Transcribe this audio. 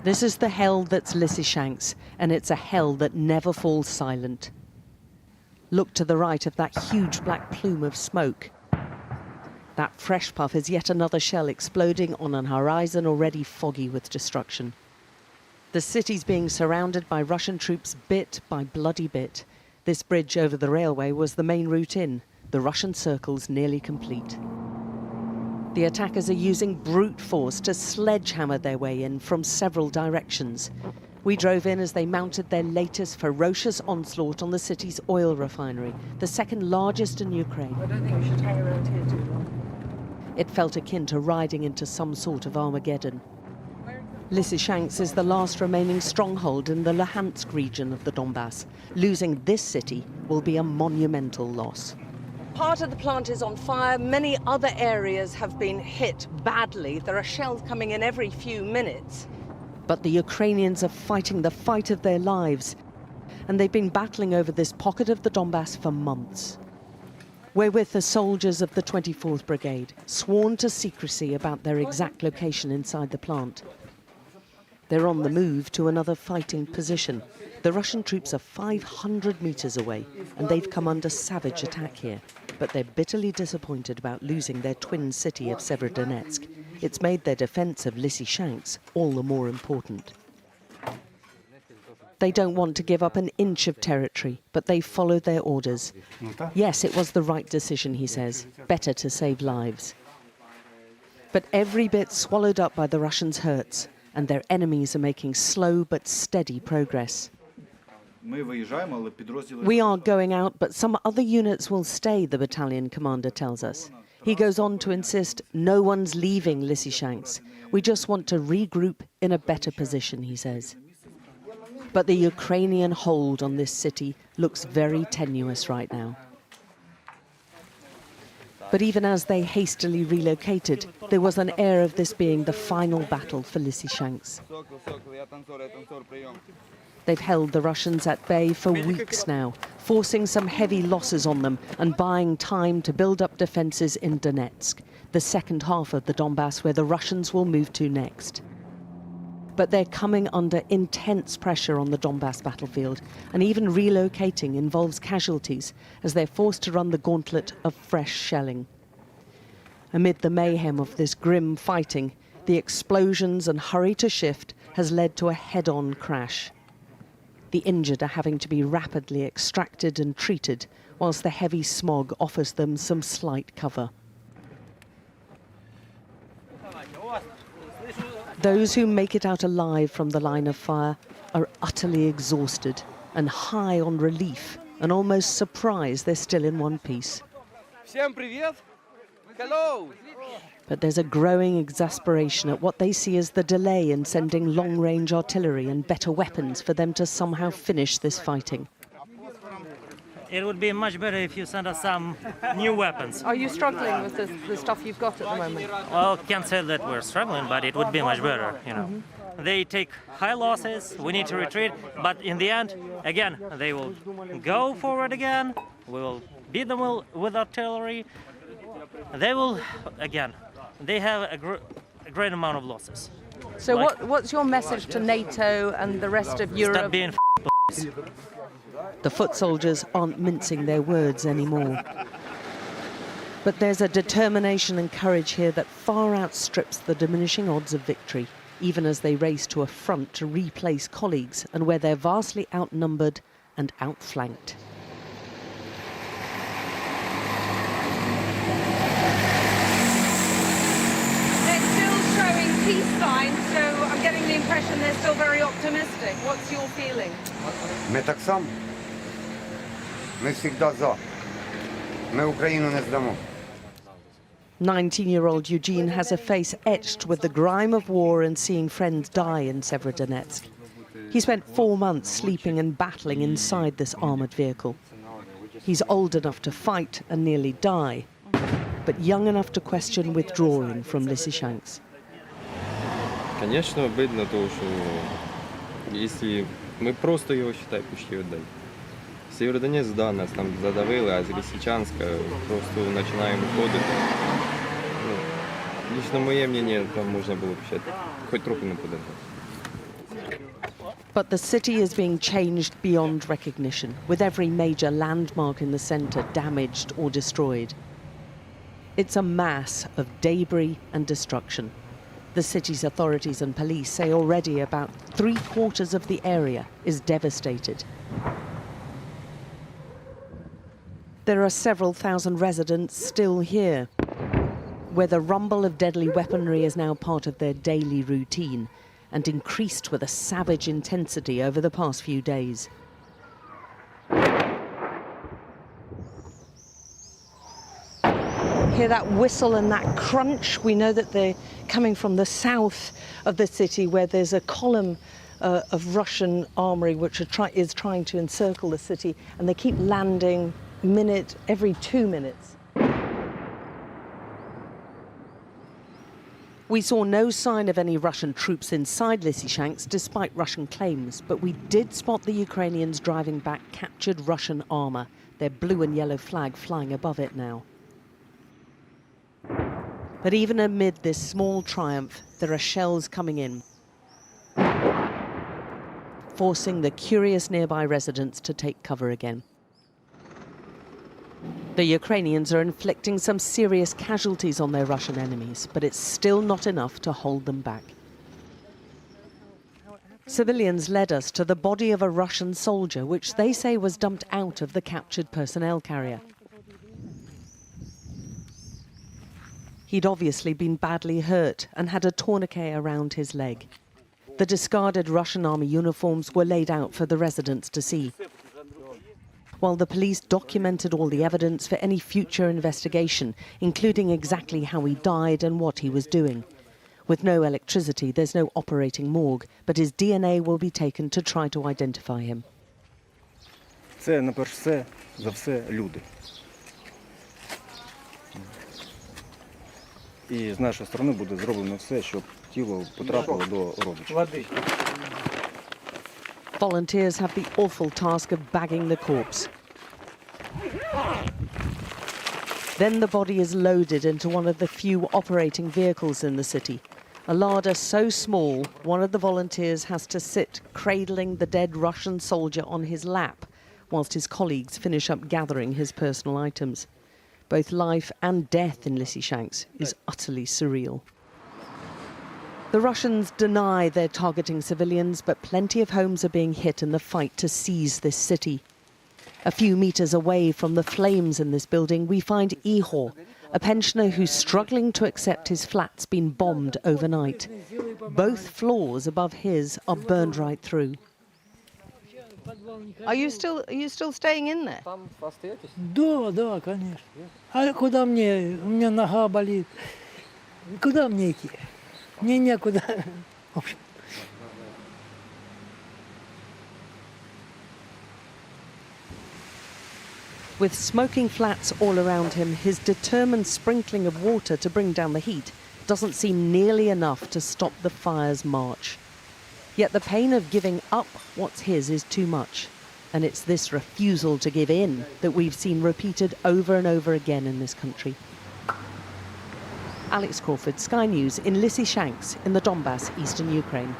This is the hell that's Lysychansk, and it's a hell that never falls silent. Look to the right of that huge black plume of smoke. That fresh puff is yet another shell exploding on an horizon already foggy with destruction. The city's being surrounded by Russian troops bit by bloody bit. This bridge over the railway was the main route in. The Russian circle's nearly complete. The attackers are using brute force to sledgehammer their way in from several directions. We drove in as they mounted their latest ferocious onslaught on the city's oil refinery, the second largest in Ukraine. I don't think we should hang around here too long. It felt akin to riding into some sort of Armageddon. Lysychansk is the last remaining stronghold in the Luhansk region of the Donbass. Losing this city will be a monumental loss. Part of the plant is on fire. Many other areas have been hit badly. There are shells coming in every few minutes. But the Ukrainians are fighting the fight of their lives. And they've been battling over this pocket of the Donbass for months. We're with the soldiers of the 24th Brigade, sworn to secrecy about their exact location inside the plant. They're on the move to another fighting position. The Russian troops are 500 meters away, and they've come under savage attack here. But they're bitterly disappointed about losing their twin city of Severodonetsk. It's made their defense of Lysychansk all the more important. They don't want to give up an inch of territory, but they followed their orders. Yes, it was the right decision, he says. Better to save lives. But every bit swallowed up by the Russians hurts, and their enemies are making slow but steady progress. We are going out, but some other units will stay, the battalion commander tells us. He goes on to insist no one's leaving Lysychansk. We just want to regroup in a better position, he says. But the Ukrainian hold on this city looks very tenuous right now. But even as they hastily relocated, there was an air of this being the final battle for Lysychansk. They've held the Russians at bay for weeks now, forcing some heavy losses on them and buying time to build up defences in Donetsk, the second half of the Donbass where the Russians will move to next. But they're coming under intense pressure on the Donbass battlefield, and even relocating involves casualties as they're forced to run the gauntlet of fresh shelling. Amid the mayhem of this grim fighting, the explosions and hurry to shift has led to a head-on crash. The injured are having to be rapidly extracted and treated, whilst the heavy smog offers them some slight cover. Those who make it out alive from the line of fire are utterly exhausted and high on relief and almost surprised they're still in one piece. Hello. But there's a growing exasperation at what they see as the delay in sending long-range artillery and better weapons for them to somehow finish this fighting. It would be much better if you send us some new weapons. Are you struggling with the stuff you've got at the moment? Well, can't say that we're struggling, but it would be much better, you know. They take high losses, we need to retreat, but in the end, again, they will go forward again, we will beat them with artillery. They will, again, they have a great amount of losses. So what's your message to NATO and the rest of Europe? Stop being The foot soldiers aren't mincing their words anymore. But there's a determination and courage here that far outstrips the diminishing odds of victory, even as they race to a front to replace colleagues and where they're vastly outnumbered and outflanked. They're still showing peace signs, so I'm getting the impression they're still very optimistic. What's your feeling? Ми так само. Ми завжди за. Ми Україну не здамо. 19-year-old Eugene has a face etched with the grime of war and seeing friends die in Severodonetsk. He spent 4 months sleeping and battling inside this armoured vehicle. He's old enough to fight and nearly die, but young enough to question withdrawing from Lysychansk. Конечно, обидно, то, что если мы просто его, считай, почти отдали. Сєвєродонецьк, да, нас там задавили, а з Лисичанська просто починаємо ходити. Ну, лично моє мнение, там можна було б ще хоч трохи не подати. But the city is being changed beyond recognition, with every major landmark in the center damaged or destroyed. It's a mass of debris and destruction. The city's authorities and police say already about 3/4 of the area is devastated. There are several thousand residents still here, where the rumble of deadly weaponry is now part of their daily routine and increased with a savage intensity over the past few days. Hear that whistle and that crunch? We know that they're coming from the south of the city, where there's a column of Russian armory which is trying to encircle the city, and they keep landing every 2 minutes. We saw no sign of any Russian troops inside Lysychansk, despite Russian claims, but we did spot the Ukrainians driving back captured Russian armor, their blue and yellow flag flying above it now. But even amid this small triumph, there are shells coming in, forcing the curious nearby residents to take cover again. The Ukrainians are inflicting some serious casualties on their Russian enemies, but it's still not enough to hold them back. Civilians led us to the body of a Russian soldier, which they say was dumped out of the captured personnel carrier. He'd obviously been badly hurt and had a tourniquet around his leg. The discarded Russian army uniforms were laid out for the residents to see, while the police documented all the evidence for any future investigation, including exactly how he died and what he was doing. With no electricity, there's no operating morgue, but his DNA will be taken to try to identify him. Це, найперше за все, люди. І з нашої сторони буде зроблено все, щоб тіло потрапило до родичів. Volunteers have the awful task of bagging the corpse. Then the body is loaded into one of the few operating vehicles in the city. A larder so small, one of the volunteers has to sit cradling the dead Russian soldier on his lap, whilst his colleagues finish up gathering his personal items. Both life and death in Lysychansk is utterly surreal. The Russians deny they're targeting civilians, but plenty of homes are being hit in the fight to seize this city. A few meters away from the flames in this building, we find Ihor, a pensioner who's struggling to accept his flat's been bombed overnight. Both floors above his are burned right through. Are you still staying in there? Да, конечно. А куда мне? У меня нога болит. Куда мне идти? Мне некуда. В общем. With smoking flats all around him, his determined sprinkling of water to bring down the heat doesn't seem nearly enough to stop the fire's march. Yet the pain of giving up what's his is too much. And it's this refusal to give in that we've seen repeated over and over again in this country. Alex Crawford, Sky News in Lysychansk in the Donbass, eastern Ukraine.